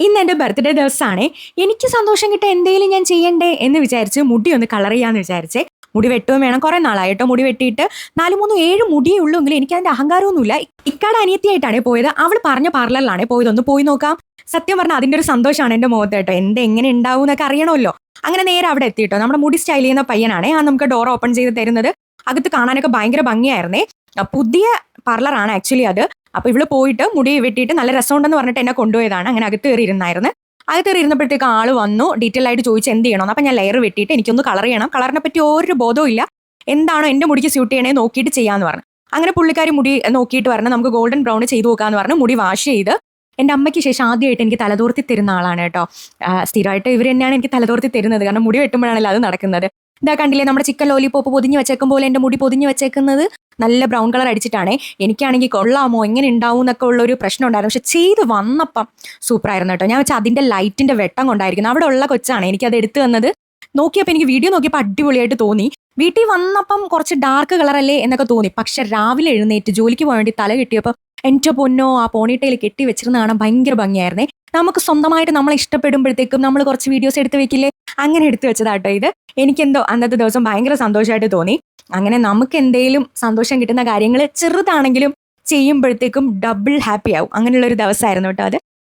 ഇന്ന് എൻ്റെ ബർത്ത്ഡേ ദിവസമാണേ. എനിക്ക് സന്തോഷം കിട്ടാൻ എന്തെങ്കിലും ഞാൻ ചെയ്യണ്ടേ എന്ന് വിചാരിച്ച് മുടി ഒന്ന് കളർ ചെയ്യാന്ന് വിചാരിച്ചേ. മുടി വെട്ടുകയും വേണം. കുറേ നാളായിട്ടോ മുടി വെട്ടിയിട്ട് 4, 3, 7 മുടിയേ ഉള്ളൂ എങ്കിലും എനിക്ക് അതിൻ്റെ അഹങ്കാരമൊന്നുമില്ല. ഇക്കാടെ അനിയത്തിയായിട്ടാണ് പോയത്. അവൾ പറഞ്ഞ പാർലറിലാണ് പോയത്. ഒന്ന് പോയി നോക്കാം. സത്യം പറഞ്ഞാൽ അതിൻ്റെ ഒരു സന്തോഷമാണ് എൻ്റെ മുഖത്ത് കേട്ടോ. എങ്ങനെ ഉണ്ടാവും എന്നൊക്കെ അറിയണമല്ലോ. അങ്ങനെ നേരെ അവിടെ എത്തിയിട്ടോ. നമ്മുടെ മുടി സ്റ്റൈൽ ചെയ്യുന്ന പയ്യനാണേ. നമുക്ക് ഡോർ ഓപ്പൺ ചെയ്ത് തരുന്നത്. അകത്ത് കാണാനൊക്കെ ഭയങ്കര ഭംഗിയായിരുന്നേ. പുതിയ പാർലറാണ് ആക്ച്വലി അത്. അപ്പോൾ ഇവള് പോയിട്ട് മുടി വെട്ടിയിട്ട് നല്ല രസമുണ്ടെന്ന് പറഞ്ഞിട്ട് എന്നെ കൊണ്ടുപോയതാണ്. അങ്ങനെ അകത്ത് കയറി ഇരുന്നായിരുന്നു. അകത്ത് കയറി ഇരുന്നപ്പോഴത്തേക്ക് ആള് വന്നു. ഡീറ്റെയിൽ ആയിട്ട് ചോദിച്ച് എന്ത് ചെയ്യണം. അപ്പം ഞാൻ ലെയർ വെട്ടിയിട്ട് എനിക്കൊന്ന് കളർ ചെയ്യണം. കളറിനെ പറ്റി ഒരു ബോധവും ഇല്ല. എന്താണോ എൻ്റെ മുടിക്ക് സ്യൂട്ട് ചെയ്യണേ നോക്കിയിട്ട് ചെയ്യാമെന്ന് പറഞ്ഞു. അങ്ങനെ പുള്ളിക്കാരി മുടി നോക്കിയിട്ട് പറഞ്ഞു നമുക്ക് ഗോൾഡൻ ബ്രൗൺ ചെയ്ത് നോക്കാമെന്ന് പറഞ്ഞു. മുടി വാഷ് ചെയ്ത് എൻ്റെ അമ്മയ്ക്ക് ശേഷം ആദ്യമായിട്ട് എനിക്ക് തലതോർത്തി തരുന്ന ആളാണ് കേട്ടോ. സ്ഥിരമായിട്ട് ഇവർ തന്നെയാണ് എനിക്ക് തലതോർത്തി തരുന്നത്. കാരണം മുടി വെട്ടുമ്പോഴാണല്ലോ അത് നടക്കുന്നത്. ഇതാ കണ്ടില്ലേ, നമ്മുടെ ചിക്കൻ ലോലിപോപ്പ് പൊതിഞ്ഞ് വെച്ചേക്കും പോലെ എൻ്റെ മുടി പൊതിഞ്ഞ് വെച്ചേക്കുന്നത് നല്ല ബ്രൗൺ കളർ അടിച്ചിട്ടാണേ. എനിക്കാണെങ്കിൽ കൊള്ളാമോ എങ്ങനെ ഉണ്ടാവും എന്നൊക്കെ ഉള്ളൊരു പ്രശ്നം ഉണ്ടായിരുന്നു. പക്ഷെ ചെയ്ത് വന്നപ്പം സൂപ്പറായിരുന്നു കേട്ടോ. ഞാൻ വെച്ചാൽ അതിൻ്റെ ലൈറ്റിൻ്റെ വെട്ടം കൊണ്ടായിരിക്കുന്നു. അവിടെ ഉള്ള കൊച്ചാണ് എനിക്കത് എടുത്തു തന്നത്. നോക്കിയപ്പോൾ എനിക്ക് വീഡിയോ നോക്കിയപ്പോൾ അടിപൊളിയായിട്ട് തോന്നി. വീട്ടിൽ വന്നപ്പം കുറച്ച് ഡാർക്ക് കളറല്ലേ എന്നൊക്കെ തോന്നി. പക്ഷെ രാവിലെ എഴുന്നേറ്റ് ജോലിക്ക് പോകാൻ വേണ്ടി തല കെട്ടിയപ്പോൾ എൻ്റെ പൊന്നോ, ആ പോണിട്ടയിൽ കെട്ടി വെച്ചിരുന്ന കാണാൻ ഭയങ്കര ഭംഗിയായിരുന്നേ. നമുക്ക് സ്വന്തമായിട്ട് നമ്മളെ ഇഷ്ടപ്പെടുമ്പോഴത്തേക്കും നമ്മൾ കുറച്ച് വീഡിയോസ് എടുത്ത് വെക്കില്ലേ, അങ്ങനെ എടുത്തു വെച്ചതാട്ടോ ഇത്. എനിക്കെന്തോ അന്നത്തെ ദിവസം ഭയങ്കര സന്തോഷമായിട്ട് തോന്നി. അങ്ങനെ നമുക്ക് എന്തെങ്കിലും സന്തോഷം കിട്ടുന്ന കാര്യങ്ങൾ ചെറുതാണെങ്കിലും ചെയ്യുമ്പോഴത്തേക്കും ഡബിൾ ഹാപ്പി ആവും. അങ്ങനെയുള്ളൊരു ദിവസമായിരുന്നു കേട്ടോ അത്.